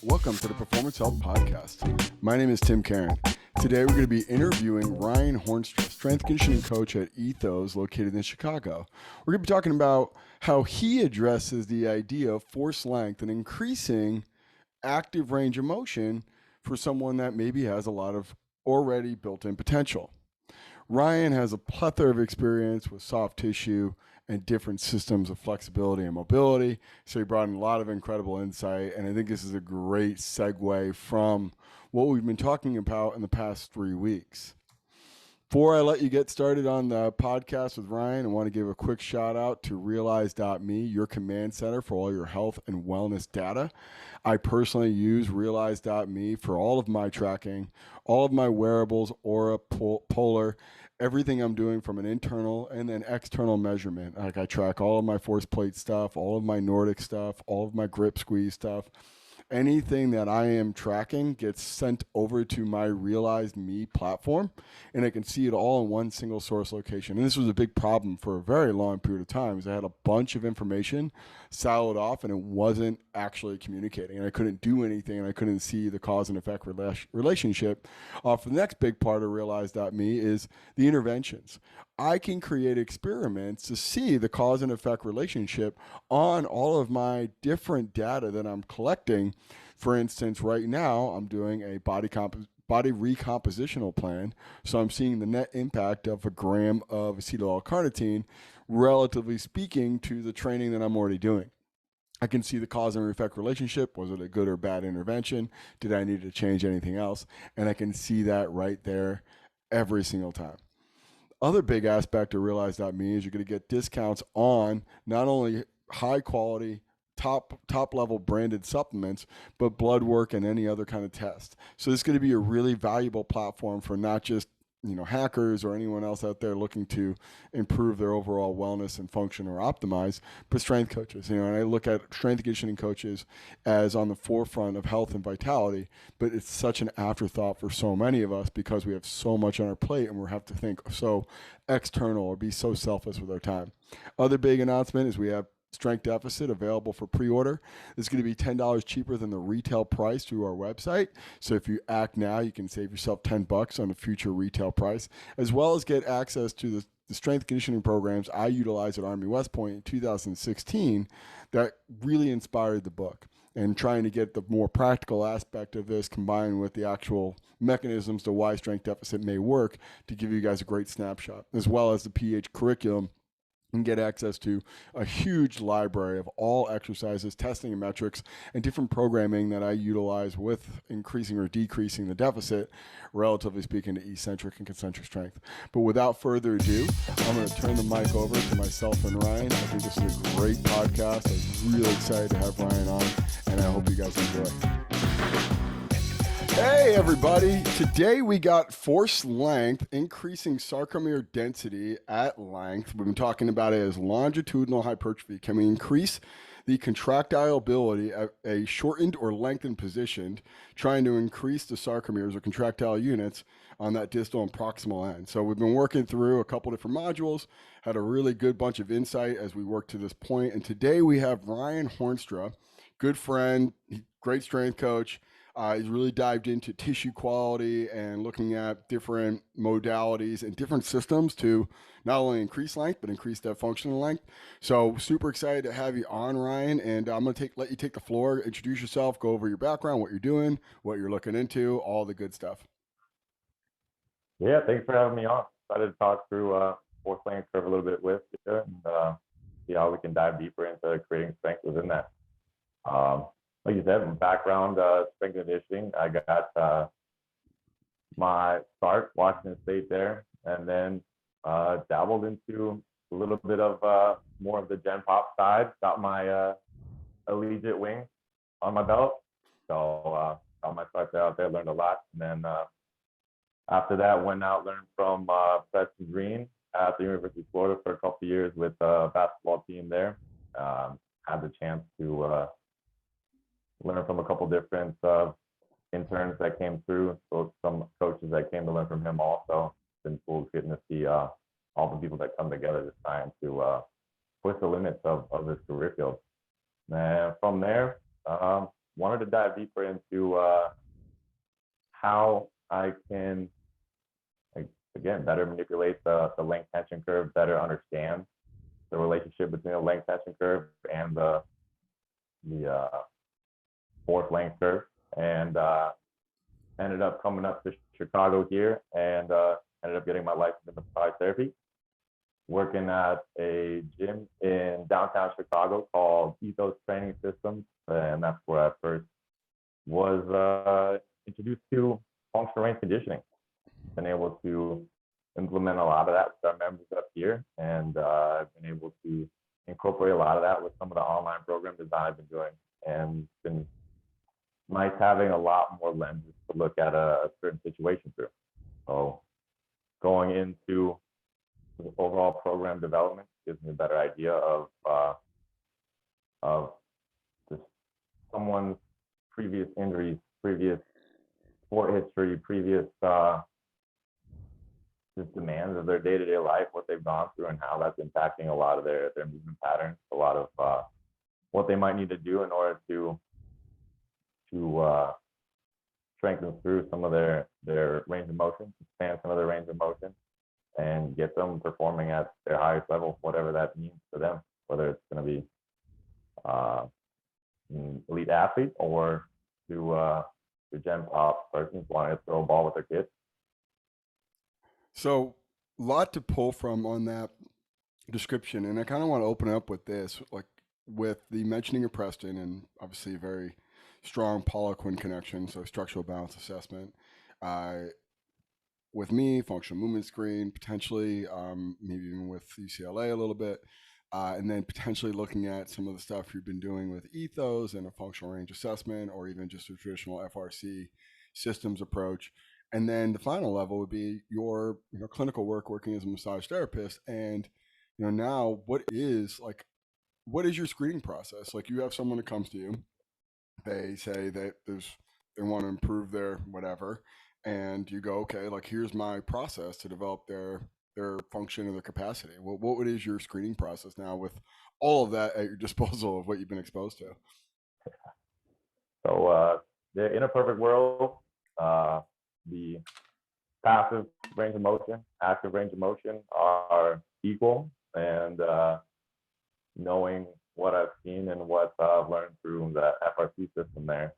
Welcome to the Performance Health Podcast. My name is Tim Karen. Today we're going to be interviewing Ryan Hornstra, strength conditioning coach at Ethos located in Chicago. We're going to be talking about how he addresses the idea of force length and increasing active range of motion for someone that maybe has a lot of already built-in potential. Ryan has a plethora of experience with soft tissue and different systems of flexibility and mobility. So he brought in a lot of incredible insight. And I think this is a great segue from what we've been talking about in the past 3 weeks. Before I let you get started on the podcast with Ryan, I want to give a quick shout out to Realize.me, your command center for all your health and wellness data. I personally use Realize.me for all of my tracking, all of my wearables, Aura, Polar, everything I'm doing from an internal and then external measurement. Like I track all of my force plate stuff, all of my Nordic stuff, all of my grip squeeze stuff. Anything that I am tracking gets sent over to my Realized Me platform, and I can see it all in one single source location. And this was a big problem for a very long period of time, because I had a bunch of information siloed off, and it wasn't actually communicating. And I couldn't do anything, and I couldn't see the cause and effect relationship. For the next big part of Realize.me is the interventions. I can create experiments to see the cause and effect relationship on all of my different data that I'm collecting. For instance, right now I'm doing a body recompositional plan. So I'm seeing the net impact of a gram of acetyl L-carnitine, relatively speaking, to the training that I'm already doing. I can see the cause and effect relationship. Was it a good or bad intervention? Did I need to change anything else? And I can see that right there every single time. Other big aspect of Realize.me is you're going to get discounts on not only high quality, top level branded supplements, but blood work and any other kind of test. So this is going to be a really valuable platform for not just hackers or anyone else out there looking to improve their overall wellness and function or optimize, but strength coaches. And I look at strength conditioning coaches as on the forefront of health and vitality, but it's such an afterthought for so many of us because we have so much on our plate and we have to think so external or be so selfless with our time. Other big announcement is we have Strength Deficit available for pre-order. It's going to be $10 cheaper than the retail price through our website. So if you act now, you can save yourself $10 on a future retail price, as well as get access to the strength conditioning programs I utilized at Army West Point in 2016 that really inspired the book. And trying to get the more practical aspect of this combined with the actual mechanisms to why strength deficit may work to give you guys a great snapshot, as well as the PH curriculum, and get access to a huge library of all exercises, testing and metrics, and different programming that I utilize with increasing or decreasing the deficit, relatively speaking, to eccentric and concentric strength. But without further ado, I'm going to turn the mic over to myself and Ryan. I think this is a great podcast. I'm really excited to have Ryan on, and I hope you guys enjoy. Hey everybody, today we got force length, increasing sarcomere density at length. We've been talking about it as longitudinal hypertrophy. Can we increase the contractile ability at a shortened or lengthened position, trying to increase the sarcomeres or contractile units on that distal and proximal end? So we've been working through a couple different modules, had a really good bunch of insight as we worked to this point. And today we have Ryan Hornstra, good friend, great strength coach. He's really dived into tissue quality and looking at different modalities and different systems to not only increase length, but increase that functional length. So super excited to have you on, Ryan. And I'm going to let you take the floor, introduce yourself, go over your background, what you're doing, what you're looking into, all the good stuff. Yeah, thanks for having me on. Excited to talk through force length curve a little bit with you and see how we can dive deeper into creating strength within that. Like you said, my background, strength conditioning. I got my start Washington State there, and then dabbled into a little bit of more of the Gen Pop side. Got my collegiate wing on my belt, so got my start out there. Learned a lot, and then after that, went out, learned from Preston Green at the University of Florida for a couple of years with the basketball team there. Had the chance to learn from a couple different interns that came through, so some coaches that came to learn from him also. It's been cool getting to see all the people that come together this time to push the limits of this career field. And from there, wanted to dive deeper into how I can, like, again, better manipulate the length tension curve, better understand the relationship between the length tension curve and the force length curve, and ended up coming up to Chicago here, and ended up getting my license in massage therapy, working at a gym in downtown Chicago called Ethos Training Systems, and that's where I first was introduced to functional range conditioning. Been able to implement a lot of that with our members up here, and I've been able to incorporate a lot of that with some of the online program design I've been doing, and been nice having a lot more lenses to look at a certain situation through. So going into the overall program development gives me a better idea of just someone's previous injuries, previous sport history, previous just demands of their day-to-day life, what they've gone through, and how that's impacting a lot of their movement patterns, a lot of what they might need to do in order to strengthen through some of their range of motion, expand some of their range of motion, and get them performing at their highest level, whatever that means for them, whether it's going to be elite athlete or to gen pop persons wanting to throw a ball with their kids. So, a lot to pull from on that description, and I kind of want to open up with this, like with the mentioning of Preston, and obviously a very strong Paula Quinn connection, so structural balance assessment. With me, functional movement screen, potentially, maybe even with UCLA a little bit, and then potentially looking at some of the stuff you've been doing with Ethos and a functional range assessment, or even just a traditional FRC systems approach. And then the final level would be your clinical work working as a massage therapist. And now what is your screening process? Like, you have someone that comes to you, they say that they want to improve their whatever, and you go, okay, like, here's my process to develop their function and their capacity. Well, what is your screening process now with all of that at your disposal of what you've been exposed to? So in a perfect world, the passive range of motion, active range of motion are equal, and knowing what I've seen and what I've learned through the FRC system there,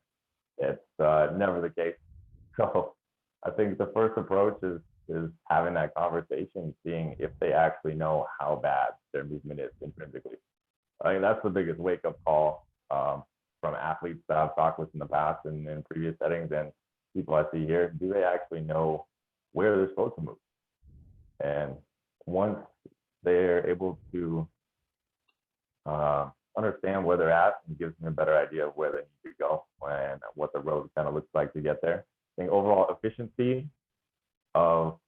it's never the case. So I think the first approach is having that conversation, seeing if they actually know how bad their movement is intrinsically. I think that's the biggest wake-up call from athletes that I've talked with in the past and in previous settings, and people I see here. Do they actually know where they're supposed to move? And once they're able to understand where they're at, it gives them a better idea of where they need to go and what the road kind of looks like to get there. I think overall efficiency of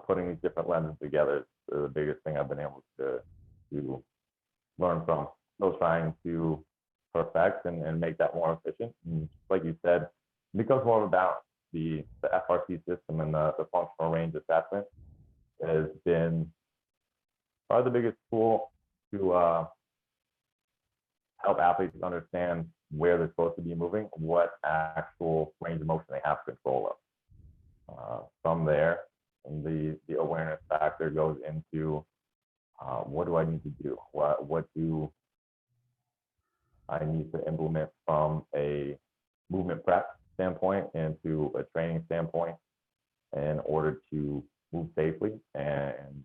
putting these different lenses together is the biggest thing I've been able to learn from. Still trying to perfect and make that more efficient. And like you said, it becomes more of a balance. The FRC system and the functional range assessment has been probably the biggest tool to help athletes understand where they're supposed to be moving, what actual range of motion they have control of. From there, and the awareness factor goes into what do I need to do? What do I need to implement from a movement prep standpoint and to a training standpoint in order to move safely and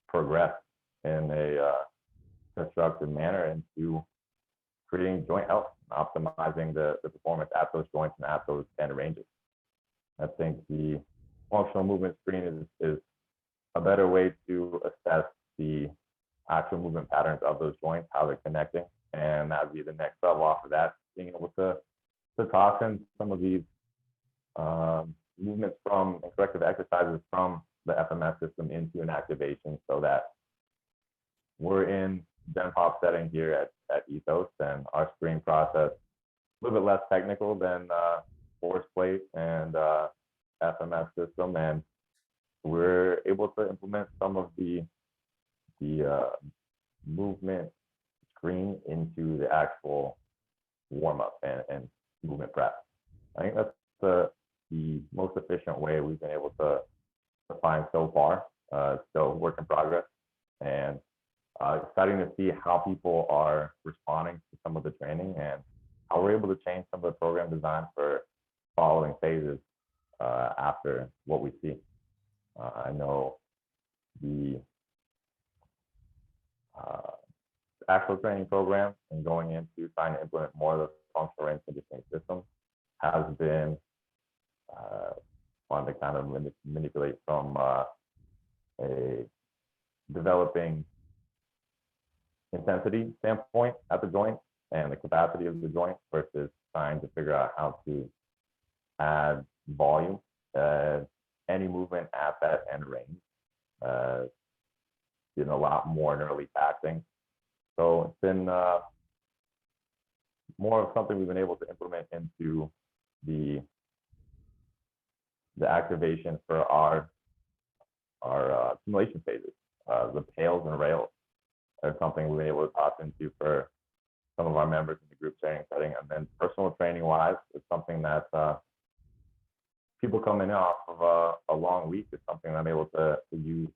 progress in a constructive manner into creating joint health, optimizing the performance at those joints and at those standard ranges. I think the functional movement screen is a better way to assess the actual movement patterns of those joints, how they're connecting, and that would be the next level off of that, being able to toss in some of these movements from and corrective exercises from the FMS system into an activation, so that we're in gen pop setting here at Ethos, and our screening process a little bit less technical than force plate and FMS system, and we're able to implement some of the movement screen into the actual warm up and movement prep. I think that's the most efficient way we've been able to find so far. Still work in progress, and exciting to see how people are responding to some of the training and how we're able to change some of the program design for following phases after what we see. I know the actual training program and going into trying to implement more of the functional range conditioning system has been fun to kind of manipulate from a developing intensity standpoint at the joint and the capacity of the joint versus trying to figure out how to add volume, any movement at that end range, getting a lot more neurally taxing. So it's been more of something we've been able to implement into the activation for our simulation phases. The pails and rails are something we've been able to toss into for some of our members in the group training setting. And then personal training wise, it's something that people coming off of a long week is something I'm able to use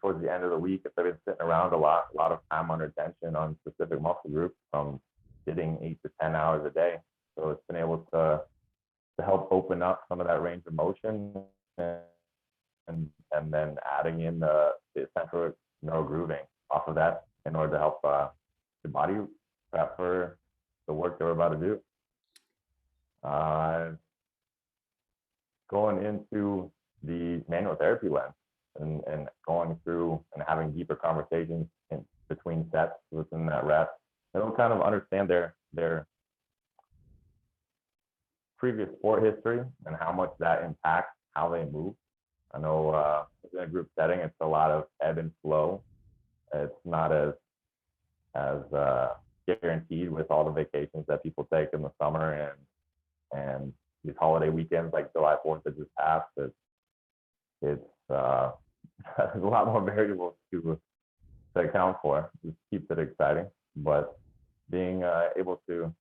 towards the end of the week. If they've been sitting around a lot of time under tension on specific muscle groups from sitting 8 to 10 hours a day. So it's been able to help open up some of that range of motion and then adding in the central neural grooving off of that in order to help the body prep for the work that we're about to do. Going into the manual therapy lens and going through and having deeper conversations in between sets within that rep, they'll kind of understand their previous sport history and how much that impacts how they move. I know in a group setting, it's a lot of ebb and flow. It's not as guaranteed with all the vacations that people take in the summer and these holiday weekends like July 4th that just passed. It's there's a lot more variables to account for. It just keeps it exciting, but being able to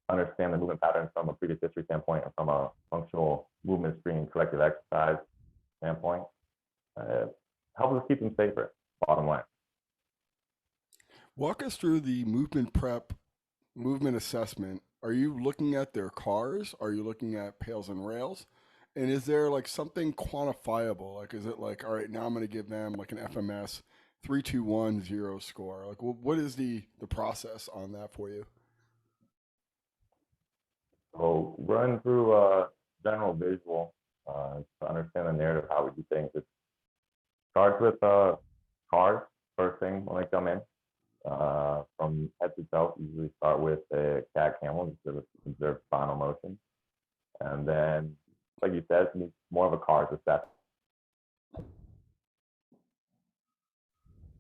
understand the movement patterns from a previous history standpoint and from a functional movement screening corrective exercise standpoint helps us keep them safer, bottom line. Walk us through the movement prep, movement assessment. Are you looking at their cars? Are you looking at pails and rails? And is there like something quantifiable? Like, is it like, all right, now I'm going to give them like an FMS 3-2-1-0 score? Like, what is the process on that for you? So run through a general visual to understand the narrative, how we do things. It starts with cars, first thing when they come in. From head to toe, usually start with a cat camel, just observe spinal motion. And then, like you said, it's more of a cars assessment.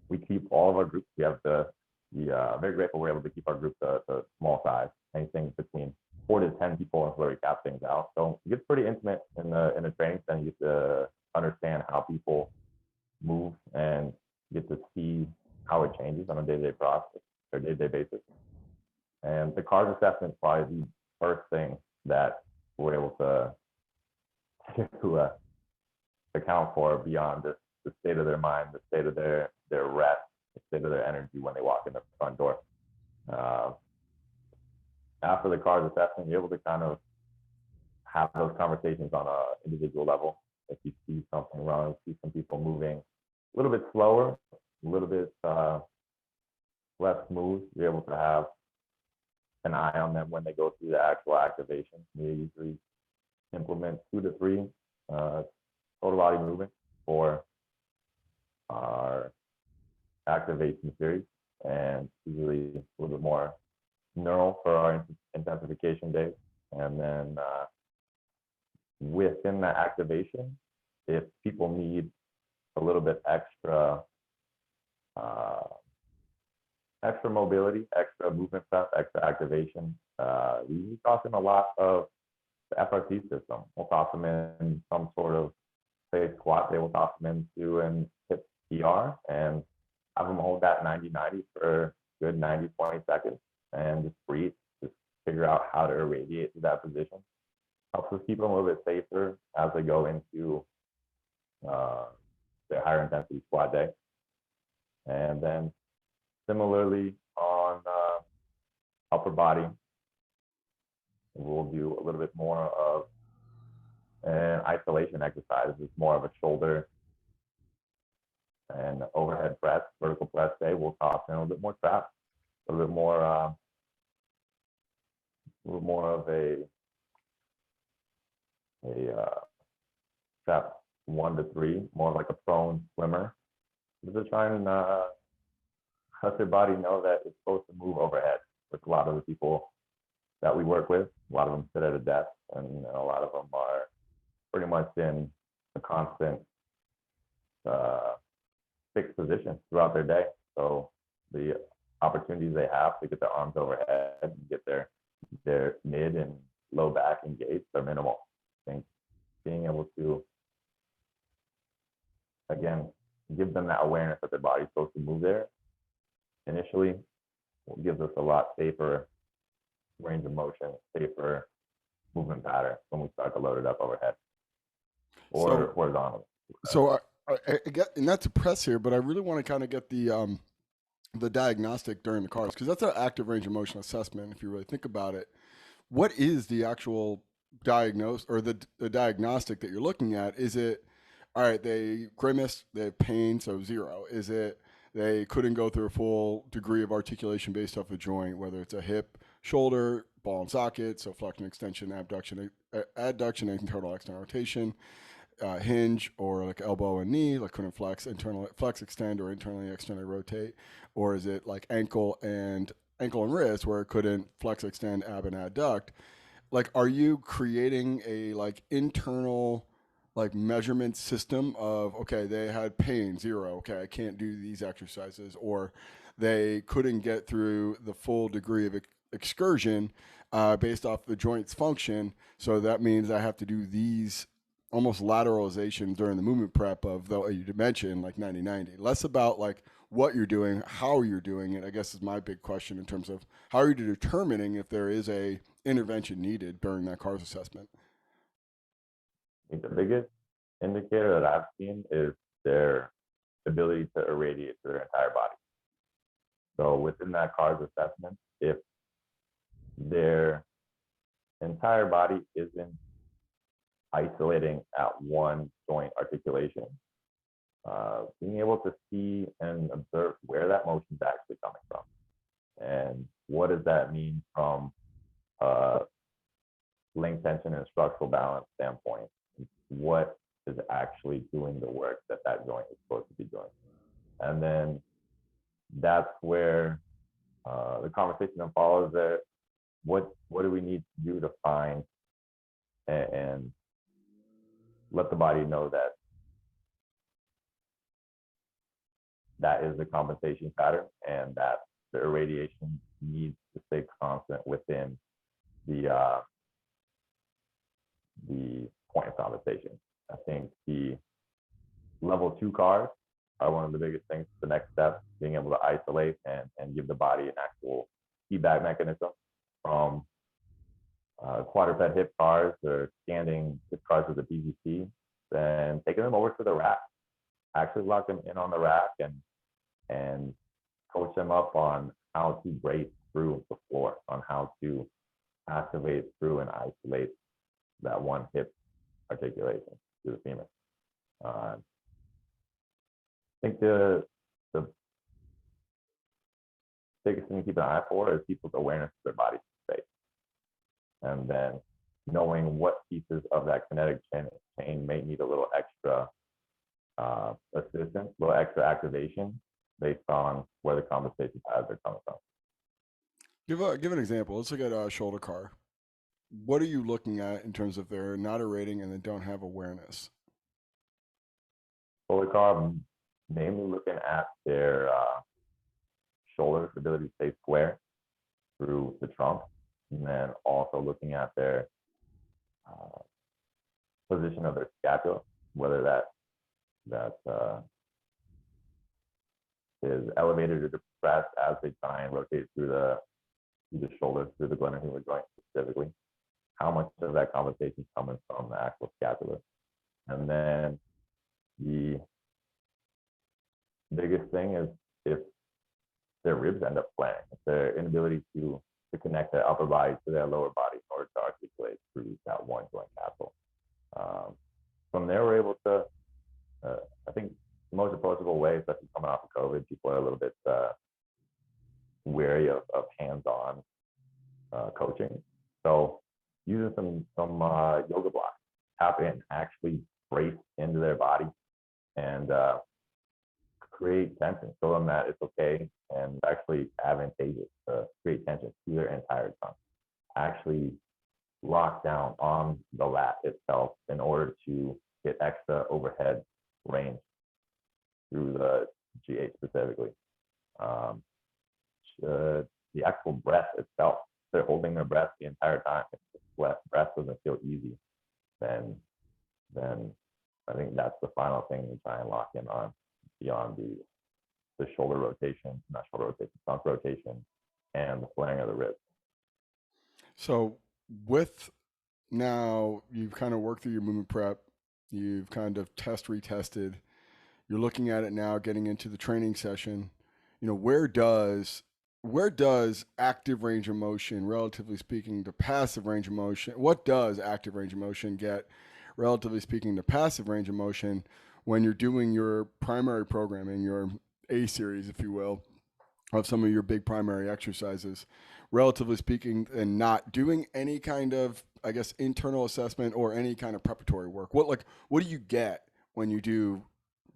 We keep all of our groups. We have very grateful we're able to keep our group to small size, anything between 4 to 10 people until we cap things out. So it gets pretty intimate in the training center. You get to understand how people move and get to see how it changes on a day-to-day process or day-to-day basis. And the cars assessment is probably the first thing that we're able to account for beyond just the state of their mind, the state of their rest, the state of their energy when they walk in the front door. After the cars assessment, you're able to kind of have those conversations on an individual level. If you see something wrong, see some people moving a little bit slower, a little bit less smooth, you're able to have an eye on them when they go through the actual activation. We usually implement 2 to 3 total body movements for our activation series, and usually a little bit more neural for our intensification days. And then within that activation, if people need a little bit extra mobility, extra movement prep, extra activation, we usually toss in a lot of the FRC system. We'll toss them in some sort of, say, squat. They will toss them into an hip PR and have them hold that 90-90 for a good 90, 20 seconds and just breathe, just figure out how to irradiate to that position. Helps us keep them a little bit safer as they go into their higher intensity squat day. And then similarly on upper body, we'll do a little bit more of an isolation exercise. It's more of a shoulder and overhead press, vertical press day. We'll toss in a little bit more trap, a little bit more of a trap 1 to 3, more like a prone swimmer. We're just trying to let their body know that it's supposed to move overhead. With a lot of the people that we work with, a lot of them sit at a desk, and a lot of them are pretty much in a constant fixed position throughout their day. So the opportunities they have to get their arms overhead and get their mid and low back engaged are minimal. I think being able to, again, give them that awareness that their body's supposed to move there initially gives us a lot safer range of motion, safer movement pattern when we start to load it up overhead or horizontally. So I get, and not to press here, but I really want to kind of get the diagnostic during the cars, because that's an active range of motion assessment. If you really think about it, what is the actual diagnose or the diagnostic that you're looking at? Is it, all right, they grimaced, they have pain, so 0? Is it they couldn't go through a full degree of articulation based off a joint, whether it's a hip, shoulder, ball and socket, so flexion, extension, abduction, adduction, and total external rotation, hinge, or like elbow and knee, like couldn't flex, extend, or internally, externally rotate? Or is it like ankle and wrist, where it couldn't flex, extend, ab, and adduct? Like, are you creating a like internal like measurement system of, okay, they had pain 0, okay, I can't do these exercises, or they couldn't get through the full degree of excursion based off the joint's function, so that means I have to do these almost lateralization during the movement prep of, though you mentioned, like 90-90. Less about like what you're doing, how you're doing it, I guess, is my big question in terms of how are you determining if there is a intervention needed during that CARS assessment? I think the biggest indicator that I've seen is their ability to irradiate to their entire body. So within that CARS assessment, if their entire body isn't isolating at one joint articulation, being able to see and observe where that motion is actually coming from, and what does that mean from a length, tension, and structural balance standpoint. What is actually doing the work that joint is supposed to be doing? And then that's where the conversation then follows there. What do we need to do to find and let the body know that is the compensation pattern, and that the irradiation needs to stay constant within the point of compensation. I think the level 2 CARs are one of the biggest things. The next step, being able to isolate and give the body an actual feedback mechanism from quadruped hip CARs or standing hip CARs with the PVC, then taking them over to the rack, actually lock them in on the rack and coach them up on how to brace through the floor, on how to activate through and isolate that one hip articulation to the femur. I think the biggest thing to keep an eye for is people's awareness of their body space, and then knowing what pieces of that kinetic chain may need a little extra assistance, a little extra activation based on where the compensation paths are coming from. Give an example. Let's look at a shoulder CAR. What are you looking at in terms of they're not a rating and they don't have awareness? Shoulder CAR, I'm mainly looking at their shoulder ability to stay square through the trunk, and then also looking at their position of their scapula, whether that is elevated or depressed as they try and rotate through the shoulder, through the glenohumeral joint specifically. How much of that compensation is coming from the actual scapula? And then the biggest thing is if their ribs end up flaring, if their inability to connect their upper body to their lower body in order to articulate through that one joint capsule. From there, we're able to, I think the most approachable way, especially coming off of COVID, people are a little bit wary of hands-on coaching. So using some yoga blocks, tap in, actually brace into their body and create tension, show them that it's okay and actually advantageous to create tension through their entire trunk. Actually lock down on the lat itself in order to get extra overhead range through the GH specifically. The actual breath itself, they're holding their breath the entire time. If the breath doesn't feel easy, then I think that's the final thing we try and lock in on beyond the shoulder rotation, not shoulder rotation, trunk rotation, and the flaring of the ribs. So with now you've kind of worked through your movement prep, you've kind of retested, you're looking at it now, getting into the training session. You know, where does active range of motion, relatively speaking, to passive range of motion? What does active range of motion get, relatively speaking, to passive range of motion when you're doing your primary programming, your A series, if you will, of some of your big primary exercises, relatively speaking, and not doing any kind of, I guess, internal assessment or any kind of preparatory work? What do you get when you do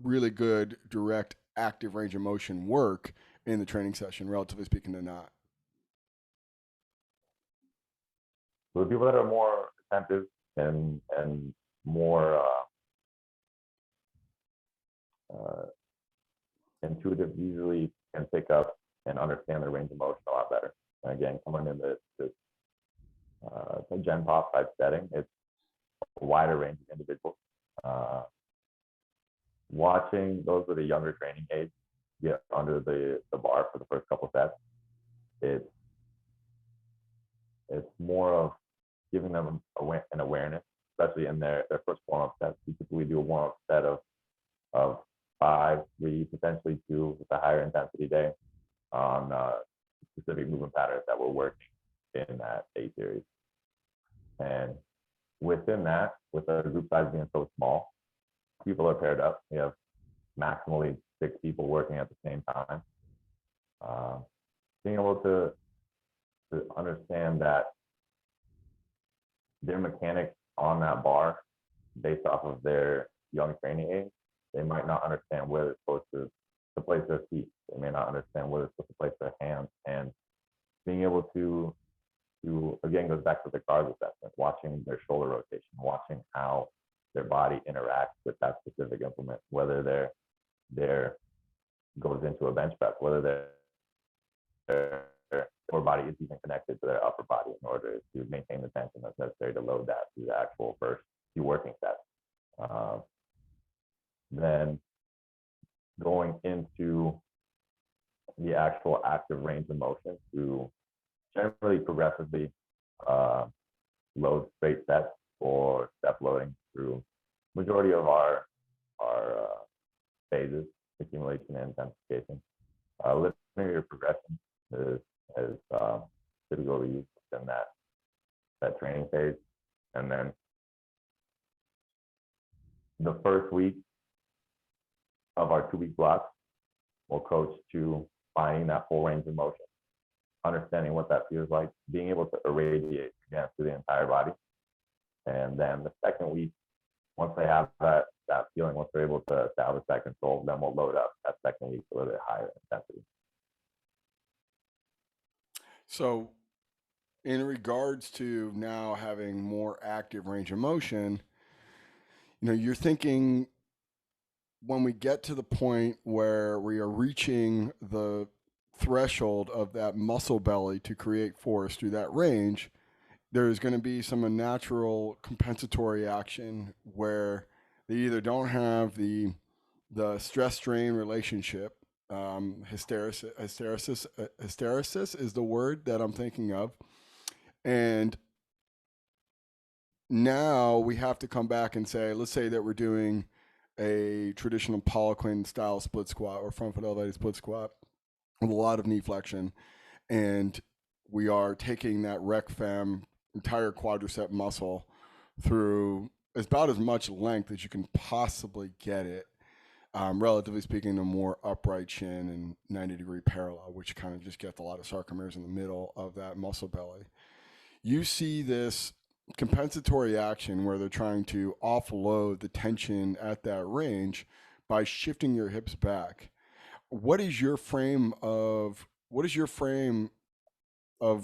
really good direct active range of motion work in the training session, relatively speaking, to not? So the people that are more attentive and more intuitive usually can pick up and understand the range of motion a lot better. And again, coming in this Gen Pop type setting, it's a wider range of individuals. Watching those with a younger training age get under the bar for the first couple sets, it's more of giving them an awareness, especially in their first warm-up sets. We typically do a warm-up set of 5, 3, potentially 2 with a higher intensity day on specific movement patterns that we're working in that A series. And within that, with our group size being so small, people are paired up. We have maximally 6 people working at the same time. Being able to understand that their mechanics on that bar, based off of their young training age, they might not understand where they're supposed to place their feet. They may not understand where they're supposed to place their hands. And being able to again, goes back to the guard assessment, watching their shoulder rotation, watching how their body interacts with that specific implement, whether their goes into a bench press, whether their lower body is even connected to their upper body in order to maintain the tension that's necessary to load that through the actual first few working sets. Then going into the actual active range of motion to generally progressively load straight sets or step loading through majority of our phases, accumulation and intensification. Linear progression is typically used in that training phase. And then the first week of our 2-week block, we'll coach to finding that full range of motion, understanding what that feels like, being able to irradiate again through the entire body. And then the second week, once they have that feeling, once they're able to establish that control, then we'll load up that second week a little bit higher intensity. So in regards to now having more active range of motion, you're thinking when we get to the point where we are reaching the threshold of that muscle belly to create force through that range, there's going to be some unnatural compensatory action where they either don't have the stress strain relationship Hysteresis is the word that I'm thinking of. And now we have to come back and say, let's say that we're doing a traditional Poliquin style split squat or front foot elevated split squat with a lot of knee flexion. And we are taking that rec fem entire quadricep muscle through about as much length as you can possibly get it, relatively speaking, a more upright chin and 90-degree parallel, which kind of just gets a lot of sarcomeres in the middle of that muscle belly. You see this compensatory action where they're trying to offload the tension at that range by shifting your hips back. What is your frame of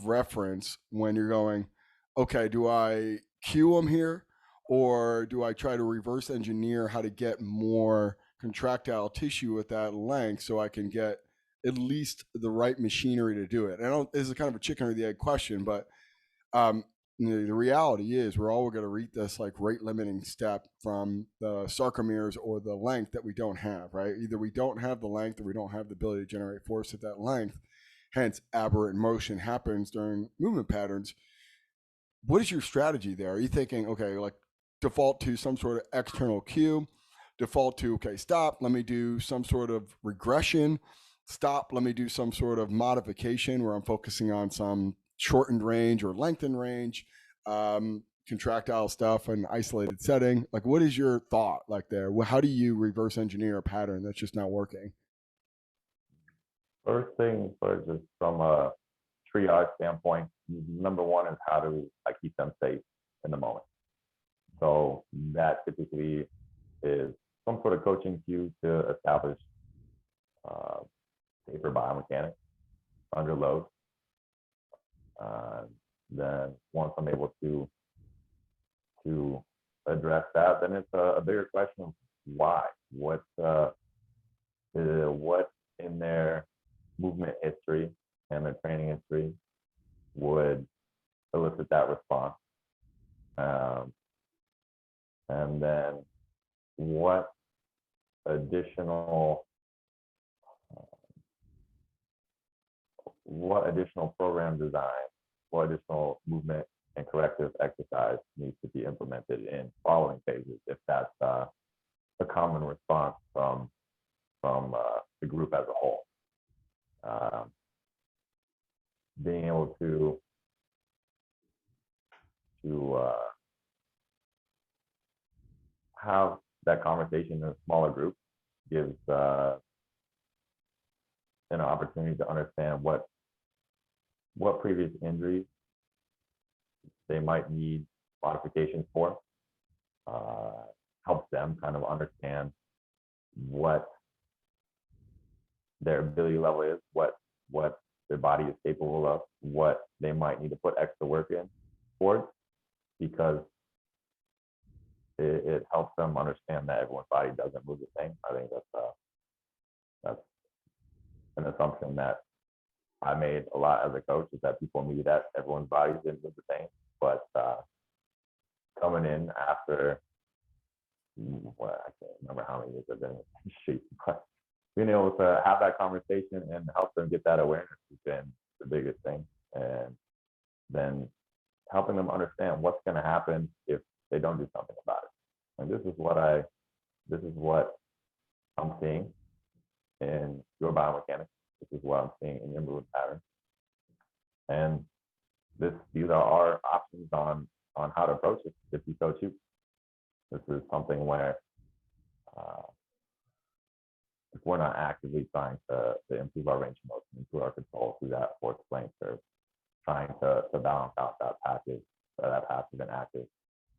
reference when you're going, okay, do I cue them here, or do I try to reverse engineer how to get more contractile tissue at that length so I can get at least the right machinery to do it? And I don't, this is kind of a chicken or the egg question, but um, the reality is we're all going to read this like rate limiting step from the sarcomeres or the length that we don't have, right? Either we don't have the length or we don't have the ability to generate force at that length. Hence, aberrant motion happens during movement patterns. What is your strategy there? Are you thinking, okay, like default to some sort of external cue, default to, okay, stop, let me do some sort of regression, stop, let me do some sort of modification where I'm focusing on some shortened range or lengthened range, contractile stuff and isolated setting? Like, what is your thought like there? How do you reverse engineer a pattern that's just not working? First thing first is from a triage standpoint, number one is how to keep them safe in the moment. So that typically is some sort of coaching cue to establish safer biomechanics under load. Then once I'm able to address that, then it's a bigger question of why. What in their movement history and their training history would elicit that response, and then what additional program design, what additional movement and corrective exercise needs to be implemented in following phases, if that's a common response from the group as a whole. Being able to have that conversation in a smaller group gives an opportunity to understand what previous injuries they might need modifications for. Helps them kind of understand what their ability level is, what their body is capable of, what they might need to put extra work in towards, because it helps them understand that everyone's body doesn't move the same. I think that's an assumption that I made a lot as a coach, is that people knew that everyone's bodies didn't move the same. But coming in after, I can't remember how many years I've been in the shape, but being able to have that conversation and help them get that awareness has been the biggest thing. And then helping them understand what's going to happen if they don't do something about it. And this is what I'm seeing in your biomechanics. This is what I'm seeing in your movement pattern. And these are our options on how to approach it if you so choose. This is something where if we're not actively trying to improve our range of motion, improve our control through that force length curve, trying to balance out that passive and active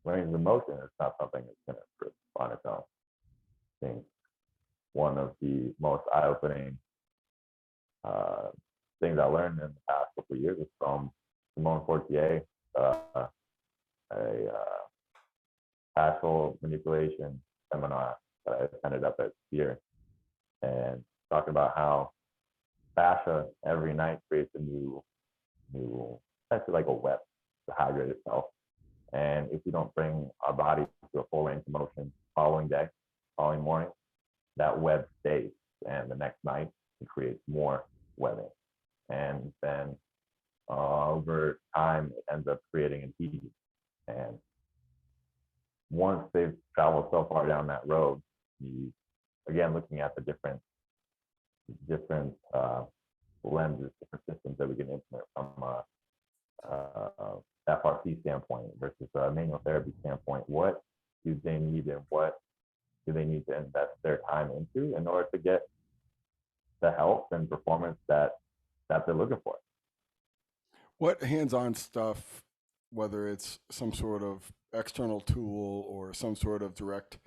range of motion, it's not something that's going to improve on its own. I think one of the most eye-opening things I learned in the past couple of years is from Simone Fortier, a fascial manipulation seminar that I attended up at Spear, and talking about how fascia every night creates a new essentially like a web to hydrate itself. And if we don't bring our body to a full range of motion following morning, that web stays. And the next night, over time, it ends up creating adhesion. And once they've traveled so far down that road, you, again, looking at the different lenses, different systems that we can implement from FRC standpoint versus a manual therapy standpoint. What do they need, and what do they need to invest their time into in order to get the health and performance that they're looking for? What hands-on stuff, whether it's some sort of external tool or some sort of direct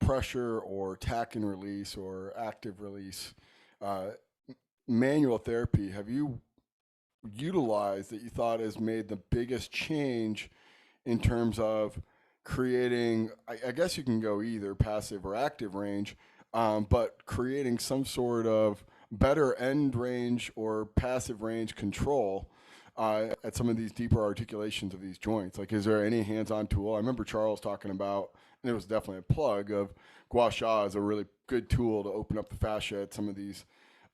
pressure or tack and release or active release, uh, manual therapy, have you utilized that you thought has made the biggest change in terms of creating, I guess you can go either passive or active range, but creating some sort of better end range or passive range control at some of these deeper articulations of these joints? Like, is there any hands-on tool? I remember Charles talking about, and it was definitely a plug of gua sha as a really good tool to open up the fascia at some of these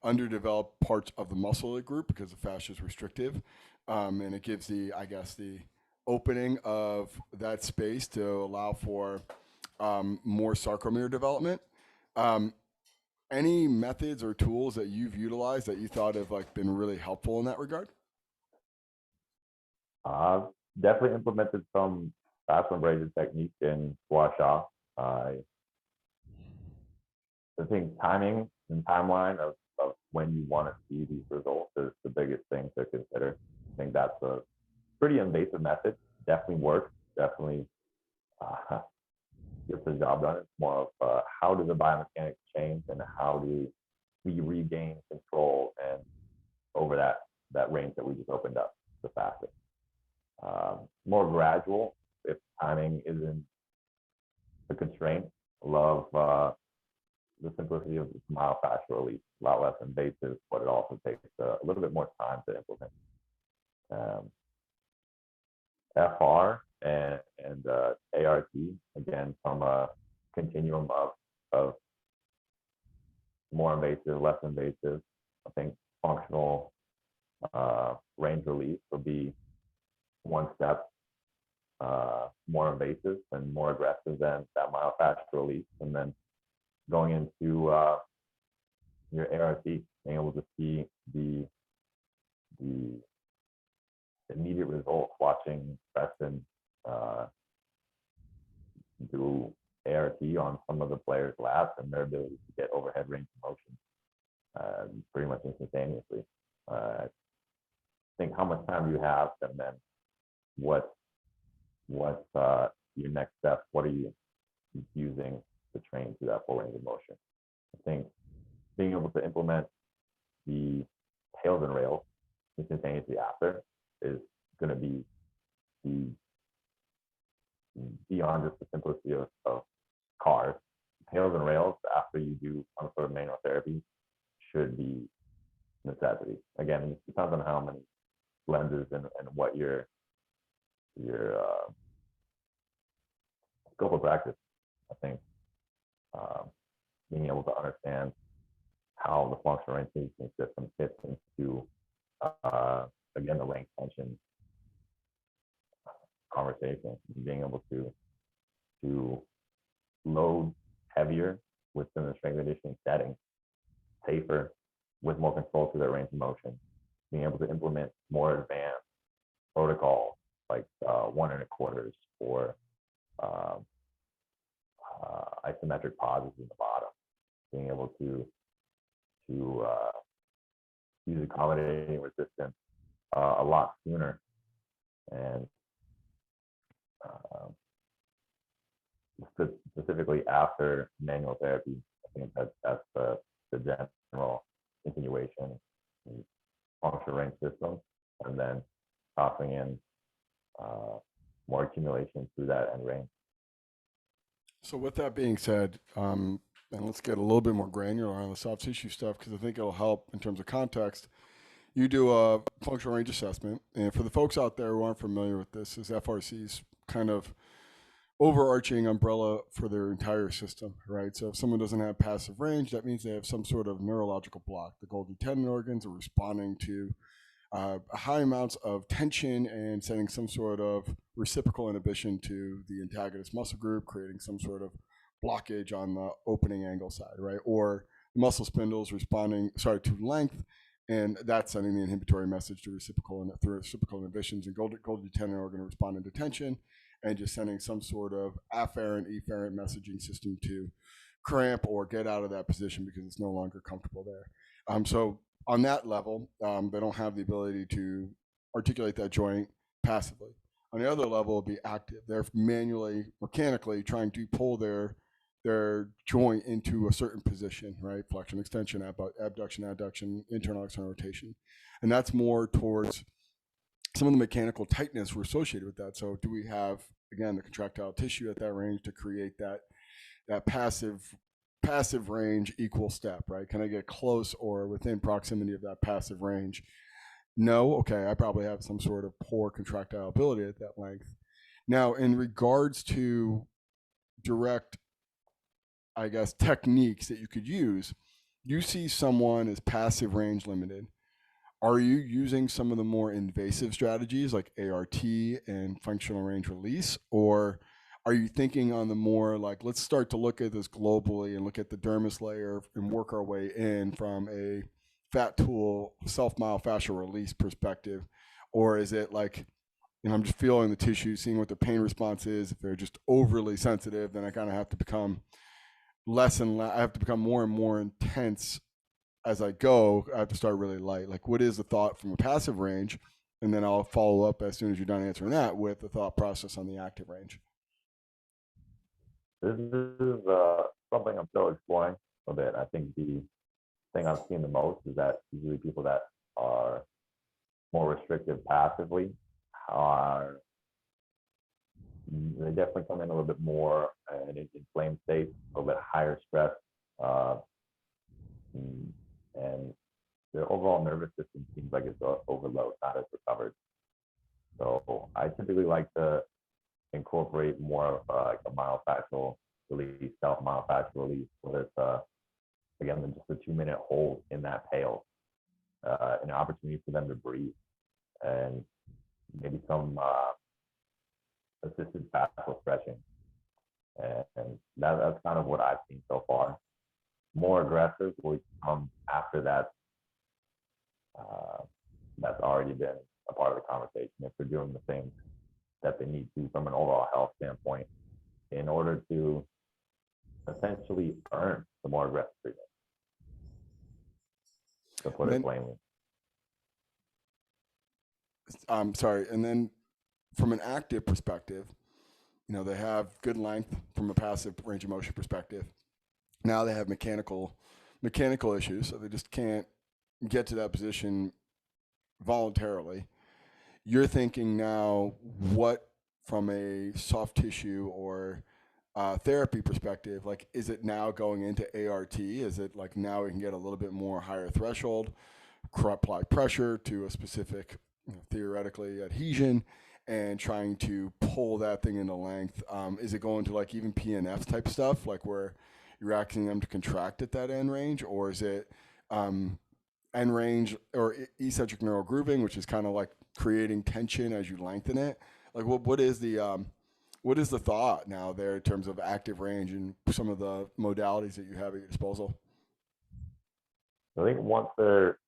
underdeveloped parts of the muscle group because the fascia is restrictive, and it gives the, I guess, the opening of that space to allow for more sarcomere development. Um, any methods or tools that you've utilized that you thought have like been really helpful in that regard? I've definitely implemented some fast abrasion technique in gua sha. I think timing and timeline of when you want to see these results is the biggest thing to consider. I think that's a pretty invasive method. Definitely works. Definitely gets the job done. It's more of how do the biomechanics change, and how do we regain control and over that range that we just opened up the fastest. More gradual if timing isn't a constraint. Love the simplicity of myofascial release, a lot less invasive, but it also takes a little bit more time to implement. FR and ART, again, from a continuum of more invasive, less invasive. I think functional range release will be one step more invasive and more aggressive than that myofascial release. And then going into your ART, being able to see the immediate results, watching Preston do ART on some of the players' laps and their ability to get overhead range of motion pretty much instantaneously. Think how much time do you have, and then what your next steps? What are you using to train to that full range of motion? I think being able to implement the tails and rails instantaneously after is going to be beyond just the simplicity of cars. Tails and rails after you do some sort of manual therapy should be necessity. Again, it depends on how many lenses and what your scope of practice. I think being able to understand how the functional range conditioning system fits into again the length tension conversation, being able to load heavier within the strength conditioning setting, safer with more control to their range of motion, being able to implement more advanced protocols like 1 1/4 or isometric pauses in the bottom, being able to use accommodating resistance a lot sooner, and specifically after manual therapy. I think that's the general continuation functional range system, and then tossing in more accumulation through that end range. So with that being said, and let's get a little bit more granular on the soft tissue stuff because I think it'll help in terms of context. You do a functional range assessment, and for the folks out there who aren't familiar with this, is FRC's kind of overarching umbrella for their entire system, right? So if someone doesn't have passive range, that means they have some sort of neurological block. The Golgi tendon organs are responding to high amounts of tension and sending some sort of reciprocal inhibition to the antagonist muscle group, creating some sort of blockage on the opening angle side, right? Or muscle spindles responding, to length, and that's sending the inhibitory message to reciprocal and through reciprocal inhibitions, and Golgi tendon are going to respond into tension, and just sending some sort of afferent, efferent messaging system to cramp or get out of that position because it's no longer comfortable there. So on that level, they don't have the ability to articulate that joint passively. On the other level, it'll be active. They're manually, mechanically trying to pull their joint into a certain position, right? Flexion, extension, abduction, adduction, internal, external rotation. And that's more towards some of the mechanical tightness we're associated with that. So do we have, again, the contractile tissue at that range to create that passive range equal step, right? Can I get close or within proximity of that passive range? No. Okay, I probably have some sort of poor contractile ability at that length. Now, in regards to direct, I guess, techniques that you could use, you see someone as passive range limited. Are you using some of the more invasive strategies like ART and functional range release, or are you thinking on the more like, let's start to look at this globally and look at the dermis layer and work our way in from a fat tool, self-myofascial release perspective? Or is it like, I'm just feeling the tissue, seeing what the pain response is. If they're just overly sensitive, then I kind of have to become less and less, I have to become more and more intense as I go. I have to start really light. Like, what is the thought from a passive range? And then I'll follow up as soon as you're done answering that with the thought process on the active range. This is something I'm still exploring a bit. I think the thing I've seen the most is that usually people that are more restrictive passively they definitely come in a little bit more in an inflamed state, a little bit higher stress, and their overall nervous system seems like it's overload, not as recovered. So I typically like to incorporate more of like a myofascial release, self-myofascial release, whether it's again just a 2-minute hold in that pail, an opportunity for them to breathe, and maybe some assisted fascial stretching, and that's kind of what I've seen so far. More aggressive will come after that. That's already been a part of the conversation. If they're doing the things that they need to from an overall health standpoint in order to essentially earn the more aggressive treatment, to put it plainly. Sorry. And then from an active perspective, they have good length from a passive range of motion perspective. Now they have mechanical issues, so they just can't get to that position voluntarily. You're thinking now, what from a soft tissue or therapy perspective, like, is it now going into ART? Is it like now we can get a little bit more higher threshold, apply pressure to a specific, theoretically, adhesion, and trying to pull that thing into length? Is it going to like even PNF type stuff, like where you're asking them to contract at that end range, or is it end range or eccentric neural grooving, which is kind of like creating tension as you lengthen it? Like, what is the thought now there in terms of active range and some of the modalities that you have at your disposal? I think once their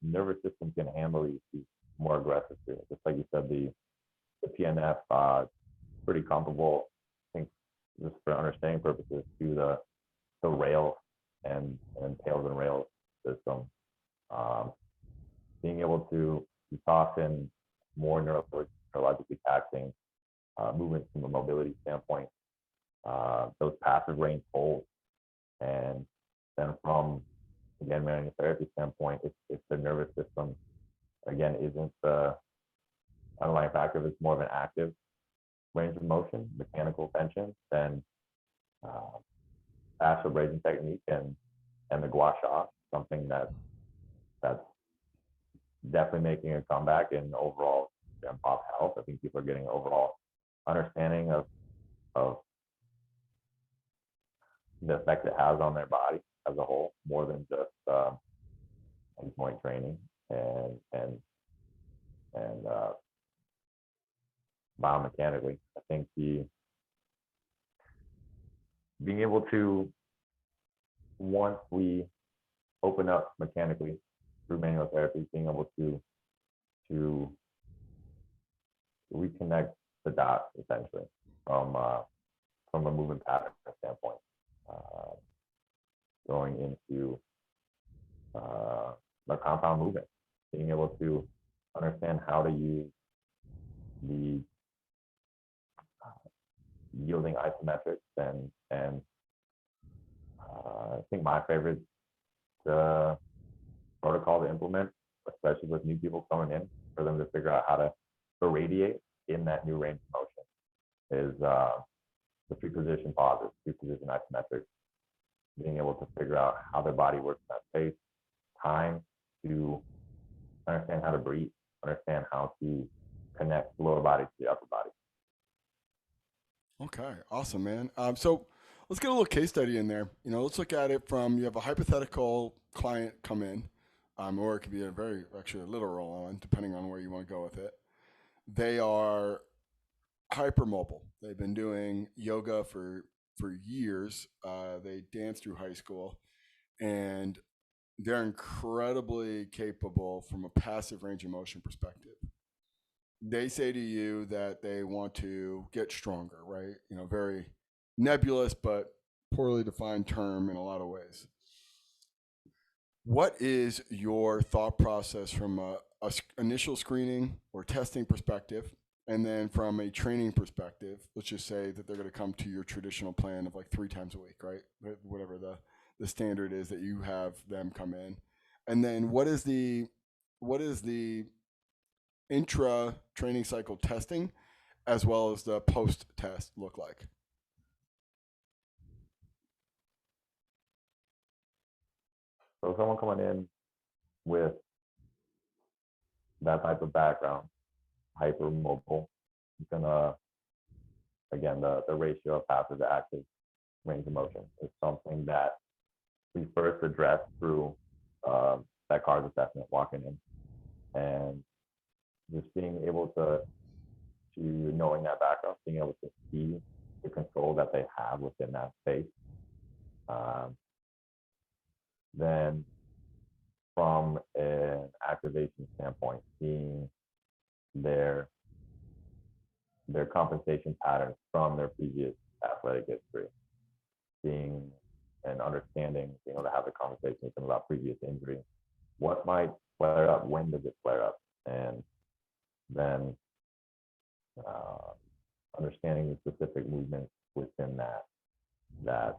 nervous system can handle these more aggressive treatments, just like you said, the PNF, pretty comparable, I think, just for understanding purposes, to the rail and tails and rails system. Being able to talk in more neurologically taxing movements from a mobility standpoint, those passive range holds, and then from, again, manual therapy standpoint, if the nervous system, again, isn't the underlying factor, it's more of an active range of motion, mechanical tension, then fascial bracing technique and the gua sha, something that's definitely making a comeback in overall pop health. I think people are getting an overall understanding of the effect it has on their body as a whole, more than just and joint training and biomechanically. I think the being able to, once we open up mechanically through manual therapy, being able to reconnect the dots essentially from a movement pattern standpoint, uh, going into the compound movement, being able to understand how to use the yielding isometrics and I think my favorite protocol to implement, especially with new people coming in, for them to figure out how to irradiate in that new range of motion, is the three-position pauses, three-position isometrics, being able to figure out how their body works in that space, time to understand how to breathe, understand how to connect the lower body to the upper body. Okay, awesome, man. So let's get a little case study in there. Let's look at it from you have a hypothetical client come in, or it could be actually a literal one, depending on where you want to go with it. They are hypermobile. They've been doing yoga for years. They danced through high school, and they're incredibly capable from a passive range of motion perspective. They say to you that they want to get stronger, right? Very nebulous but poorly defined term in a lot of ways. What is your thought process from a initial screening or testing perspective, and then from a training perspective? Let's just say that they're going to come to your traditional plan of like 3 times a week, right? Whatever the standard is that you have them come in, and then what is the intra training cycle testing as well as the post test look like? So someone coming in with that type of background, hypermobile, is gonna, again, the ratio of passive to active range of motion is something that we first address through that CARS assessment, walking in, and just being able to knowing that background, being able to see the control that they have within that space. Then from an activation standpoint, seeing their compensation patterns from their previous athletic history, seeing and understanding, being able to have a conversation with them about previous injury, what might flare up, when does it flare up, and then understanding the specific movements within that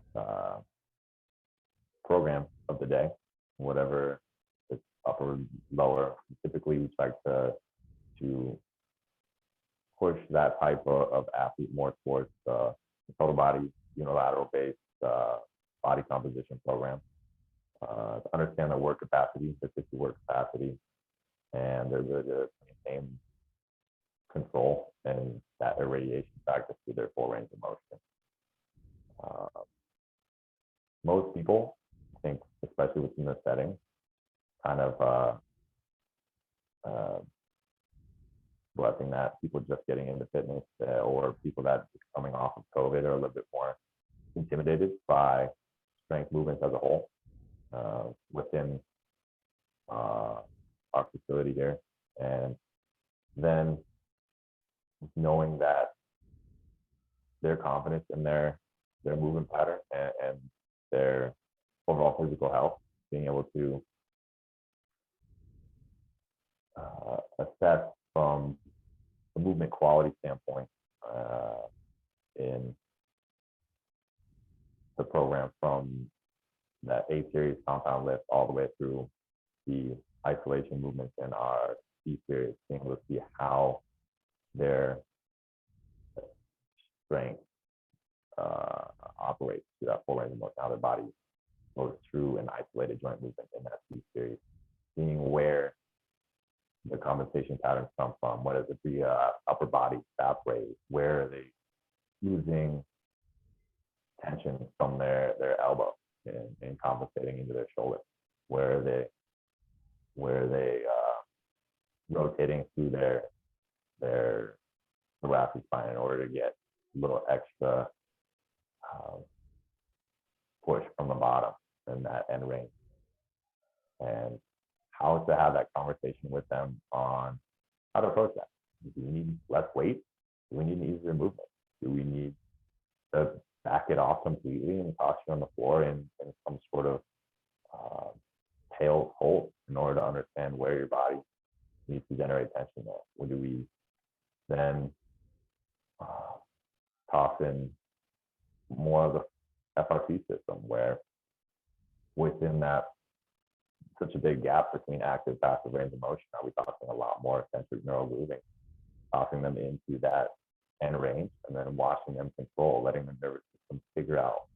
program of the day, whatever it's upper, lower. Typically, we try to push that type of athlete more towards the total body, unilateral based body composition program. To understand their work capacity, particular work capacity, and their ability to maintain control and that irradiation factor through their full range of motion. Most people, I think, especially within this setting, kind of blessing that people just getting into fitness or people that are coming off of COVID are a little bit more intimidated by strength movements as a whole within our facility here. And then knowing that their confidence in their movement pattern and their overall physical health, being able to assess from a movement quality standpoint in the program, from that A series compound lift all the way through the isolation movements in our C series, being able to see how their strength operates through that full range of motion, how their body goes through an isolated joint movement in that C series, seeing where the compensation patterns come from. What is it, the upper body stop raise? Where are they using tension from their elbow and compensating into their shoulder? Where are they where they rotating through their thoracic spine in order to get a little extra push from the bottom in that end range, and how to have that conversation with them on how to approach that. Do we need less weight? Do we need an easier movement? Do we need to back it off completely and toss you on the floor in some sort of tail hold in order to understand where your body needs to generate tension there? Or do we then toss in more of the FRC system, where within that such a big gap between active passive range of motion, are we tossing a lot more eccentric neural moving, tossing them into that end range, and then watching them control, letting the nervous system figure out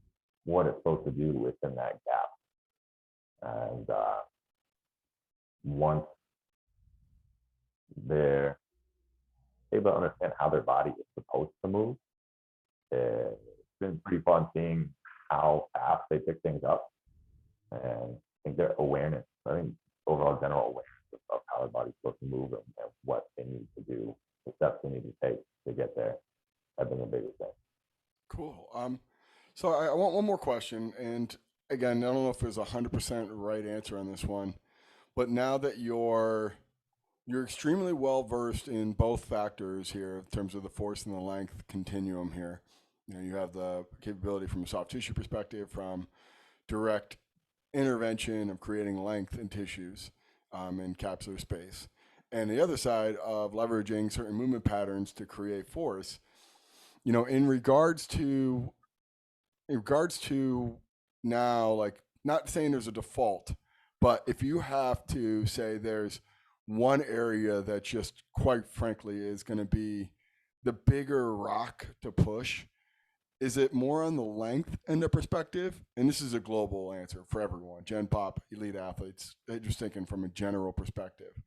what it's supposed to do within that gap. And once they're able to understand how their body is supposed to move, it's been pretty fun seeing how fast they pick things up. And I think their awareness, I think overall general awareness of how their body's supposed to move and what they need to do, the steps they need to take to get there, have been the biggest thing. Cool. So I want one more question, and again, I don't know if there's 100% right answer on this one, but now that you're extremely well versed in both factors here in terms of the force and the length continuum here. You know, you have the capability from a soft tissue perspective, from direct intervention of creating length in tissues in capsular space, and the other side of leveraging certain movement patterns to create force. You know, in regards to now, like, not saying there's a default, but if you have to say there's one area that just quite frankly is going to be the bigger rock to push, is it more on the length end of perspective? And this is a global answer for everyone, Gen Pop, elite athletes, just thinking from a general perspective.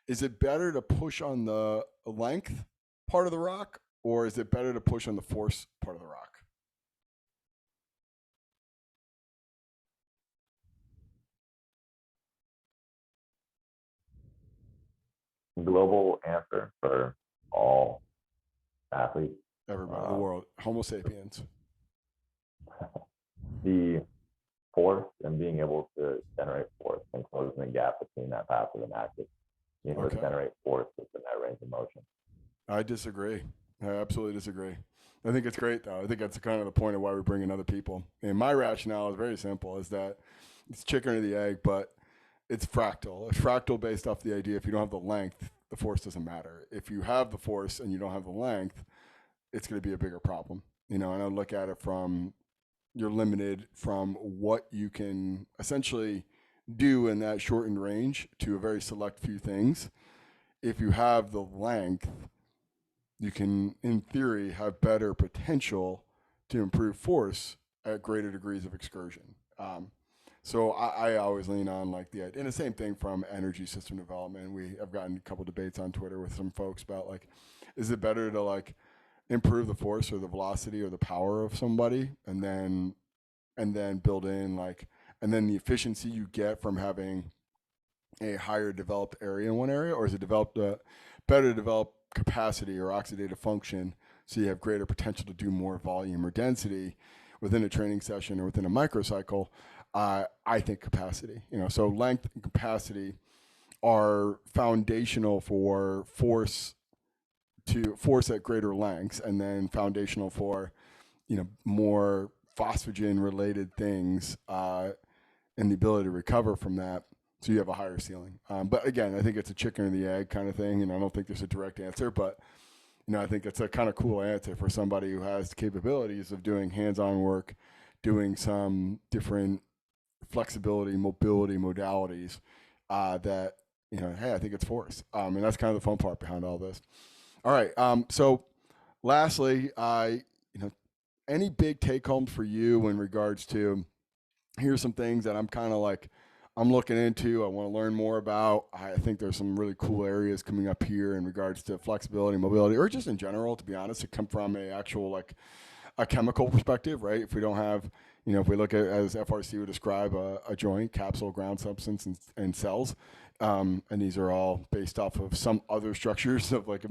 Is it better to push on the length part of the rock, or is it better to push on the force part of the rock? Global answer for all athletes. Everybody, the world, Homo sapiens. The force and being able to generate force and closing the gap between that passive and active, being able to generate force within that range of motion. I disagree. I absolutely disagree. I think it's great, though. I think that's kind of the point of why we bring in other people. And my rationale is very simple, is that it's chicken or the egg, but it's fractal. It's fractal based off the idea if you don't have the length, the force doesn't matter. If you have the force and you don't have the length, it's going to be a bigger problem. You know, and I look at it from, you're limited from what you can essentially do in that shortened range to a very select few things. If you have the length, you can, in theory, have better potential to improve force at greater degrees of excursion. So I always lean on like and the same thing from energy system development. I've gotten a couple debates on Twitter with some folks about like, is it better to like improve the force or the velocity or the power of somebody and then build in like, and then the efficiency you get from having a higher developed area in one area, or is it better develop capacity or oxidative function so you have greater potential to do more volume or density within a training session or within a microcycle? I think capacity, so length and capacity are foundational for force at greater lengths, and then foundational for, more phosphagen related things, and the ability to recover from that. So you have a higher ceiling. But again, I think it's a chicken or the egg kind of thing, and I don't think there's a direct answer, but I think it's a kind of cool answer for somebody who has capabilities of doing hands-on work, doing some different flexibility, mobility modalities that, hey, I think it's force. And that's kind of the fun part behind all this. All right. So lastly, any big take homes for you in regards to, here's some things that I'm kind of like, I'm looking into, I want to learn more about. I think there's some really cool areas coming up here in regards to flexibility, mobility, or just in general, to be honest, to come from a actual, like a chemical perspective, right? If we don't have, if we look at, as FRC would describe, a joint, capsule, ground substance, and cells, And these are all based off of some other structures of like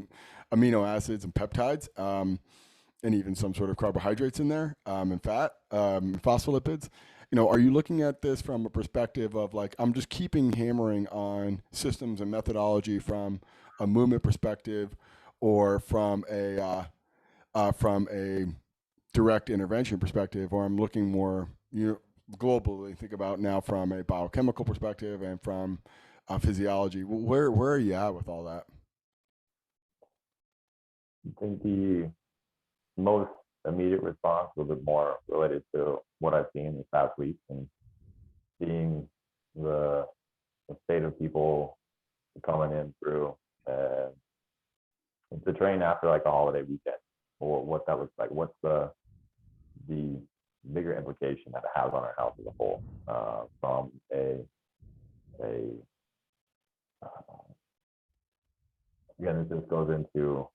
amino acids and peptides, and even some sort of carbohydrates in there, and fat, phospholipids. Are you looking at this from a perspective of like, I'm just keeping hammering on systems and methodology from a movement perspective, or from a direct intervention perspective, or I'm looking more globally, think about now from a biochemical perspective and from physiology. Where are you at with all that? I think the most immediate response was a bit more related to what I've seen this past week and seeing the state of people coming in through to train after like a holiday weekend, or what that looks like. What's the bigger implication that it has on our health as a whole, from a again, this goes into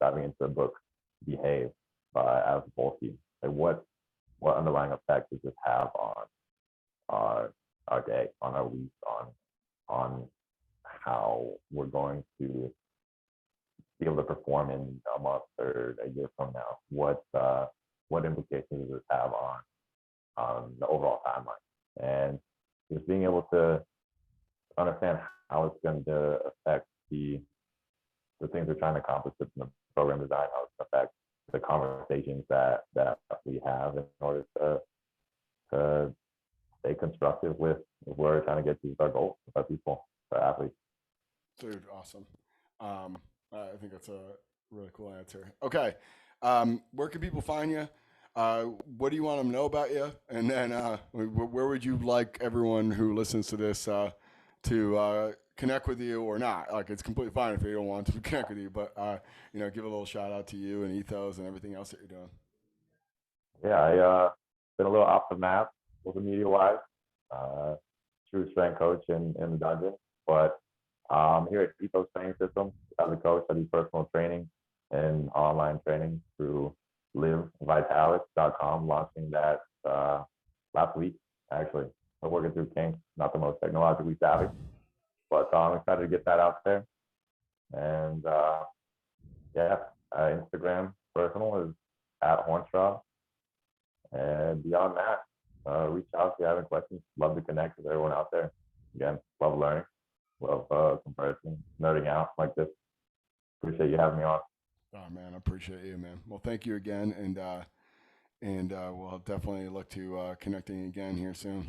diving into the book Behave by Alex Volsky. Like what underlying effect does this have on our day, on our week, on how we're going to be able to perform in a month or a year from now? What implications does this have on the overall timeline? And just being able to understand how it's going to affect the things we're trying to accomplish in the program design, how it's going to affect the conversations that we have in order to stay constructive with where we're trying to get to with our goals, with our people, with our athletes. Dude, awesome. I think that's a really cool answer. Okay. Where can people find you? What do you want them to know about you? And then where would you like everyone who listens to this to connect with you or not? Like, it's completely fine if they don't want to connect with you, but give a little shout out to you and Ethos and everything else that you're doing. Yeah, I been a little off the map social media wise. True strength coach in the dungeon, but here at Ethos Training Systems, as a coach, I do personal training and online training through livevitalics.com, launching that last week, actually. I'm working through kinks, not the most technologically savvy, but I'm excited to get that out there. And Instagram personal is at Hornstra. And beyond that, reach out if you have any questions. Love to connect with everyone out there. Again, love learning, love comparison, nerding out like this. Appreciate you having me on. Oh man, I appreciate you, man. Well, thank you again, and we'll definitely look to connecting again here soon.